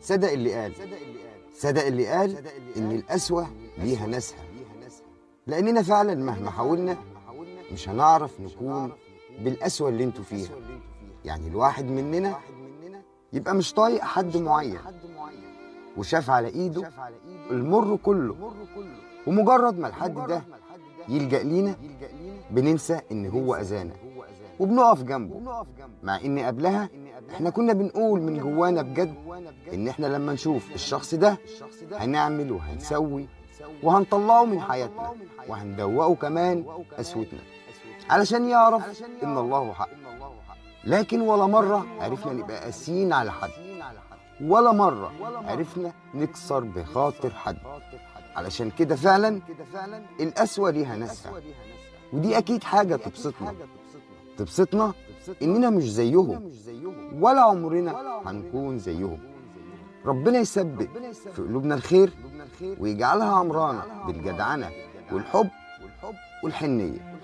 صدق اللي قال إن القسوة ليها ناسها، لأننا فعلا مهما حاولنا مش هنعرف نكون بالقسوة اللي انتوا فيها. يعني الواحد مننا يبقى مش طايق حد معين وشاف على إيده المر كله، ومجرد ما الحد ده يلجأ لينا بننسى إن هو أذانا وبنقف جنبه، مع إن قبلها إحنا كنا بنقول من جوانا بجد إن إحنا لما نشوف الشخص ده هنعمل وهنسوي وهنطلعه من حياتنا وهندوقه كمان قسوتنا علشان يعرف إن الله حق. لكن ولا مرة عرفنا نبقى قاسيين على حد، ولا مرة عرفنا نكسر بخاطر حد. علشان كده فعلا القسوة ليها ناسها، ودي أكيد حاجة تبسطنا إننا مش زيهم ولا عمرنا هنكون زيهم. ربنا يثبت في قلوبنا الخير ويجعلها عمرانة بالجدعنة والحب والحنية.